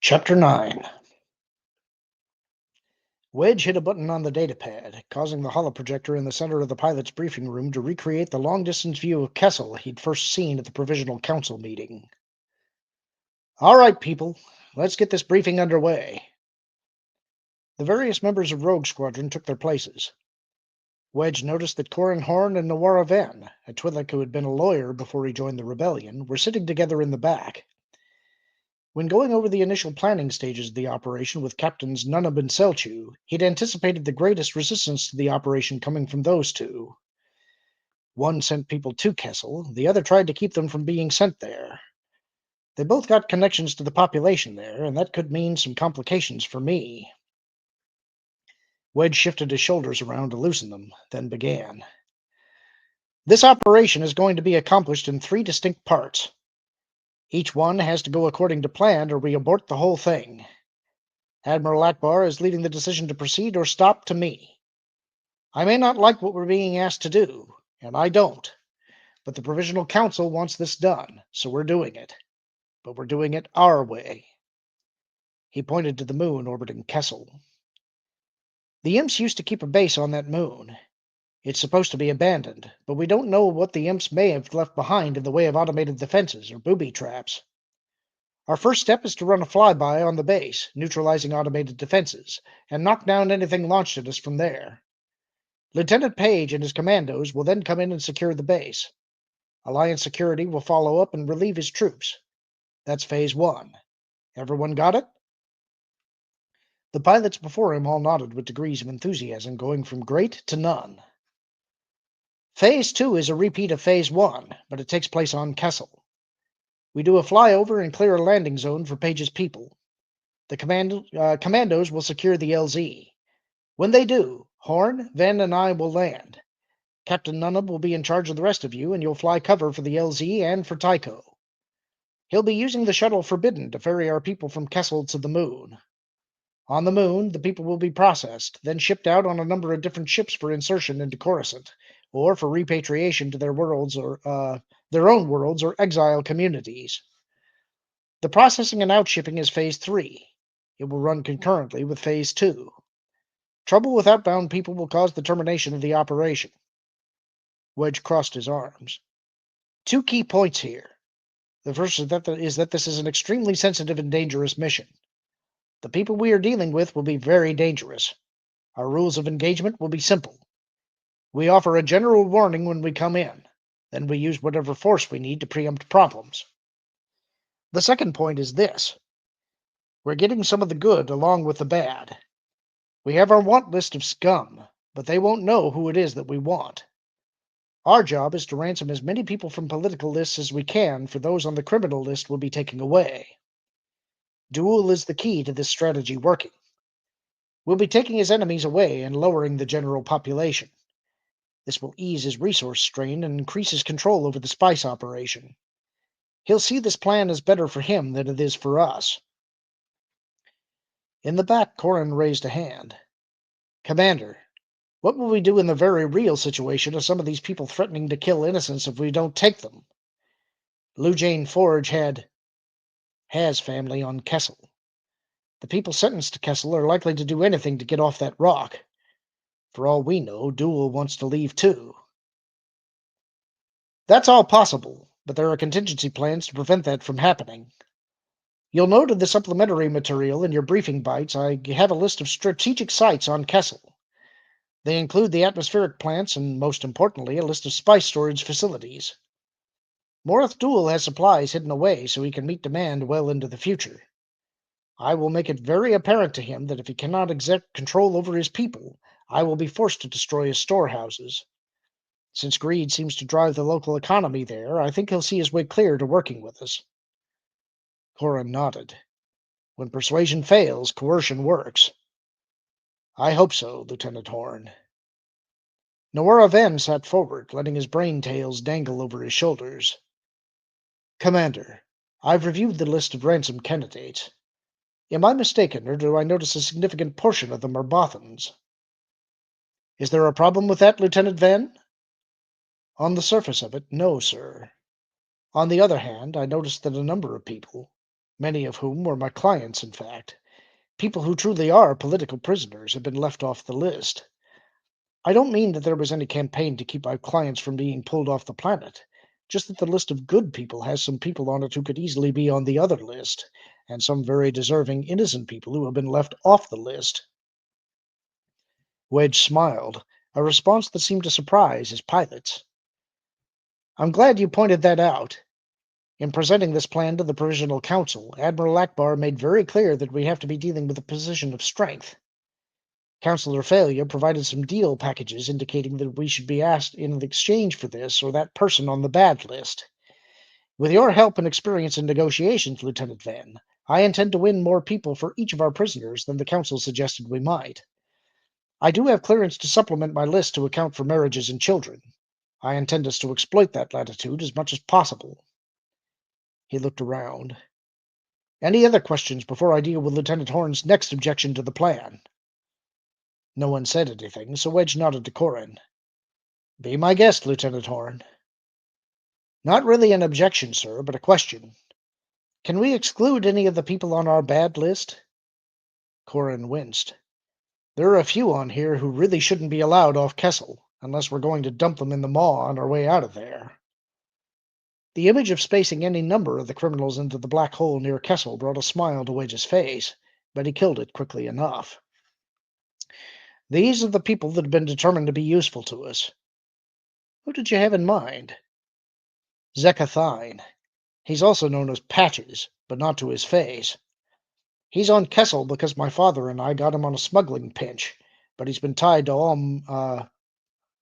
Chapter 9. Wedge hit a button on the datapad, causing the holoprojector in the center of the pilot's briefing room to recreate the long-distance view of Kessel he'd first seen at the Provisional Council meeting. All right, people, let's get this briefing underway. The various members of Rogue Squadron took their places. Wedge noticed that Corin Horn and Nawara Ven, a Twi'lek who had been a lawyer before he joined the rebellion, were sitting together in the back. When going over the initial planning stages of the operation with Captains Nunab and Selchu, he'd anticipated the greatest resistance to the operation coming from those two. One sent people to Kessel, the other tried to keep them from being sent there. They both got connections to the population there, and that could mean some complications for me. Wedge shifted his shoulders around to loosen them, then began. This operation is going to be accomplished in three distinct parts. Each one has to go according to plan, or we abort the whole thing. Admiral Akbar is leaving the decision to proceed or stop to me. I may not like what we're being asked to do, and I don't, but the Provisional Council wants this done, so we're doing it. But we're doing it our way. He pointed to the moon orbiting Kessel. The Imps used to keep a base on that moon. It's supposed to be abandoned, but we don't know what the Imps may have left behind in the way of automated defenses or booby traps. Our first step is to run a flyby on the base, neutralizing automated defenses, and knock down anything launched at us from there. Lieutenant Page and his commandos will then come in and secure the base. Alliance security will follow up and relieve his troops. That's Phase 1. Everyone got it? The pilots before him all nodded with degrees of enthusiasm, going from great to none. Phase 2 is a repeat of Phase 1, but it takes place on Kessel. We do a flyover and clear a landing zone for Page's people. The commandos will secure the LZ. When they do, Horn, Ven, and I will land. Captain Nunab will be in charge of the rest of you, and you'll fly cover for the LZ and for Tycho. He'll be using the shuttle Forbidden to ferry our people from Kessel to the moon. On the moon, the people will be processed, then shipped out on a number of different ships for insertion into Coruscant, or for repatriation to their worlds or their own worlds or exile communities. The processing and outshipping is Phase 3. It will run concurrently with Phase 2. Trouble with outbound people will cause the termination of the operation. Wedge crossed his arms. Two key points here. The first is that this is an extremely sensitive and dangerous mission. The people we are dealing with will be very dangerous. Our rules of engagement will be simple. We offer a general warning when we come in. Then we use whatever force we need to preempt problems. The second point is this. We're getting some of the good along with the bad. We have our want list of scum, but they won't know who it is that we want. Our job is to ransom as many people from political lists as we can, for those on the criminal list will be taken away. Duel is the key to this strategy working. We'll be taking his enemies away and lowering the general population. This will ease his resource strain and increase his control over the spice operation. He'll see this plan as better for him than it is for us. In the back, Corin raised a hand. Commander, what will we do in the very real situation of some of these people threatening to kill innocents if we don't take them? Lou Jane Forge has family on Kessel. The people sentenced to Kessel are likely to do anything to get off that rock. For all we know, Duel wants to leave too. That's all possible, but there are contingency plans to prevent that from happening. You'll note in the supplementary material in your briefing bites I have a list of strategic sites on Kessel. They include the atmospheric plants and, most importantly, a list of spice storage facilities. Morith Duel has supplies hidden away so he can meet demand well into the future. I will make it very apparent to him that if he cannot exert control over his people, I will be forced to destroy his storehouses. Since greed seems to drive the local economy there, I think he'll see his way clear to working with us. Corin nodded. When persuasion fails, coercion works. I hope so, Lieutenant Horn. Nawara Ven sat forward, letting his brain tails dangle over his shoulders. Commander, I've reviewed the list of ransom candidates. Am I mistaken, or do I notice a significant portion of them are Bothans? Is there a problem with that, Lieutenant Ven? On the surface of it, no, sir. On the other hand, I noticed that a number of people, many of whom were my clients, in fact. People who truly are political prisoners have been left off the list. I don't mean that there was any campaign to keep my clients from being pulled off the planet, just that the list of good people has some people on it who could easily be on the other list, and some very deserving innocent people who have been left off the list. Wedge smiled, a response that seemed to surprise his pilots. I'm glad you pointed that out. In presenting this plan to the Provisional Council, Admiral Akbar made very clear that we have to be dealing with a position of strength. Councillor Failure provided some deal packages indicating that we should be asked in exchange for this or that person on the bad list. With your help and experience in negotiations, Lieutenant Van, I intend to win more people for each of our prisoners than the Council suggested we might. I do have clearance to supplement my list to account for marriages and children. I intend us to exploit that latitude as much as possible. He looked around. Any other questions before I deal with Lieutenant Horn's next objection to the plan? No one said anything, so Wedge nodded to Corin. Be my guest, Lieutenant Horn. Not really an objection, sir, but a question. Can we exclude any of the people on our bad list? Corin winced. There are a few on here who really shouldn't be allowed off Kessel, unless we're going to dump them in the maw on our way out of there. The image of spacing any number of the criminals into the black hole near Kessel brought a smile to Wedge's face, but he killed it quickly enough. These are the people that have been determined to be useful to us. Who did you have in mind? Zekathine. He's also known as Patches, but not to his face. He's on Kessel because my father and I got him on a smuggling pinch, but he's been tied to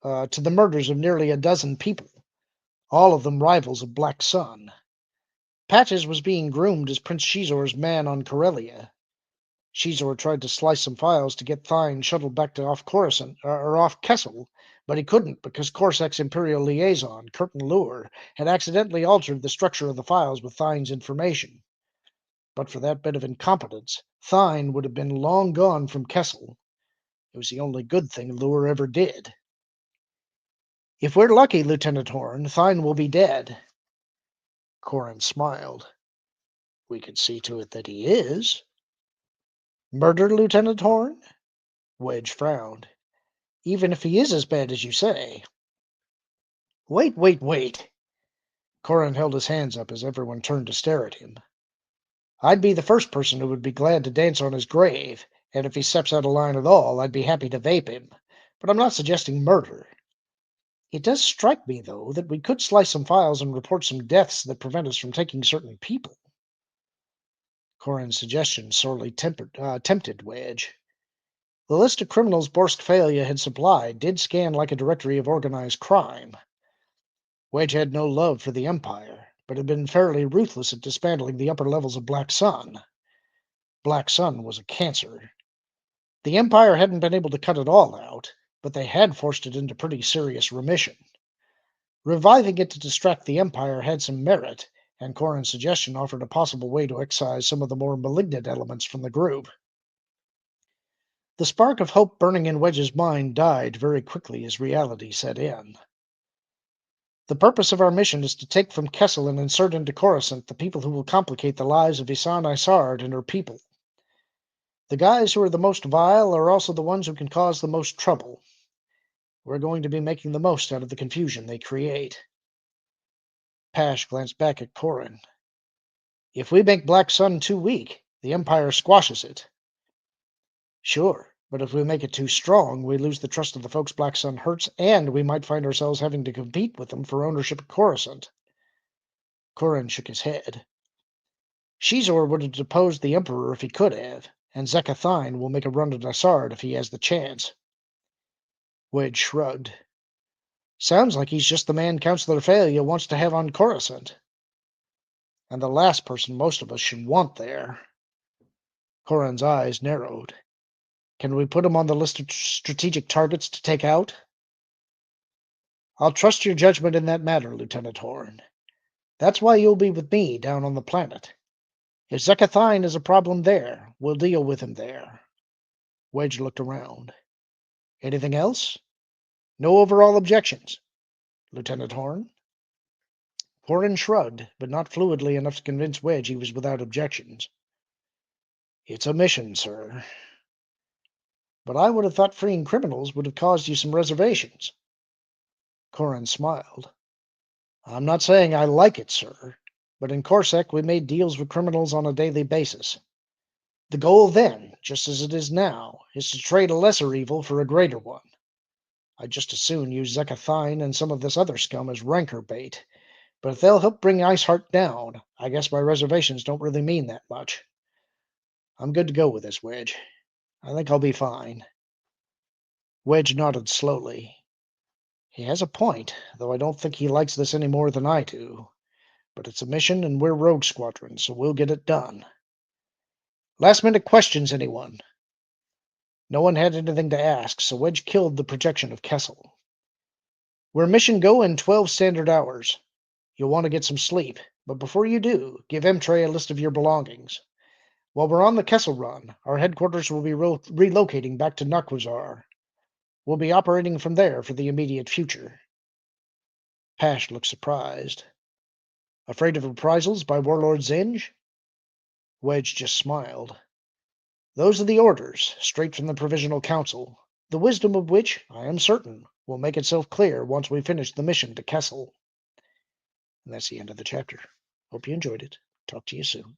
the murders of nearly a dozen people, all of them rivals of Black Sun. Patches was being groomed as Prince Shizor's man on Corellia. Shizor tried to slice some files to get Thine shuttled back to off Coruscant or off Kessel, but he couldn't because Corsack's Imperial liaison, Curtin Lure, had accidentally altered the structure of the files with Thine's information. But for that bit of incompetence, Thine would have been long gone from Kessel. It was the only good thing Lure ever did. If we're lucky, Lieutenant Horn, Thine will be dead. Corin smiled. We can see to it that he is. Murder, Lieutenant Horn? Wedge frowned. Even if he is as bad as you say. Wait. Corin held his hands up as everyone turned to stare at him. I'd be the first person who would be glad to dance on his grave, and if he steps out of line at all, I'd be happy to vape him. But I'm not suggesting murder. It does strike me, though, that we could slice some files and report some deaths that prevent us from taking certain people. Corin's suggestion sorely tempted Wedge. The list of criminals Borsk Failure had supplied did scan like a directory of organized crime. Wedge had no love for the Empire, but had been fairly ruthless at dismantling the upper levels of Black Sun. Black Sun was a cancer. The Empire hadn't been able to cut it all out, but they had forced it into pretty serious remission. Reviving it to distract the Empire had some merit, and Corin's suggestion offered a possible way to excise some of the more malignant elements from the group. The spark of hope burning in Wedge's mind died very quickly as reality set in. The purpose of our mission is to take from Kessel and insert into Coruscant the people who will complicate the lives of Isan Isard and her people. The guys who are the most vile are also the ones who can cause the most trouble. We're going to be making the most out of the confusion they create. Pash glanced back at Corin. If we make Black Sun too weak, the Empire squashes it. Sure, but if we make it too strong, we lose the trust of the folks Black Sun hurts, and we might find ourselves having to compete with them for ownership of Coruscant. Corin shook his head. Shizor would have deposed the Emperor if he could have, and Zekathine will make a run at Isard if he has the chance. Wedge shrugged. Sounds like he's just the man Councillor Failure wants to have on Coruscant. And the last person most of us should want there. Corin's eyes narrowed. Can we put him on the list of strategic targets to take out? I'll trust your judgment in that matter, Lieutenant Horn. That's why you'll be with me down on the planet. If Zekathine is a problem there, we'll deal with him there. Wedge looked around. Anything else? No overall objections, Lieutenant Horn? Horan shrugged, but not fluidly enough to convince Wedge he was without objections. It's a mission, sir. But I would have thought freeing criminals would have caused you some reservations. Corin smiled. I'm not saying I like it, sir, but in Corsac we made deals with criminals on a daily basis. The goal then, just as it is now, is to trade a lesser evil for a greater one. I'd just as soon use Zekathine and some of this other scum as rancor bait, but if they'll help bring Iceheart down, I guess my reservations don't really mean that much. I'm good to go with this, Wedge. I think I'll be fine. Wedge nodded slowly. He has a point, though I don't think he likes this any more than I do. But it's a mission, and we're Rogue Squadron, so we'll get it done. Last-minute questions, anyone? No one had anything to ask, so Wedge killed the projection of Kessel. We're mission go in 12 standard hours. You'll want to get some sleep, but before you do, give Emtray a list of your belongings. While we're on the Kessel run, our headquarters will be relocating back to Nakwazar. We'll be operating from there for the immediate future. Pash looked surprised. Afraid of reprisals by Warlord Zinj? Wedge just smiled. Those are the orders, straight from the Provisional Council, the wisdom of which, I am certain, will make itself clear once we finish the mission to Kessel. And that's the end of the chapter. Hope you enjoyed it. Talk to you soon.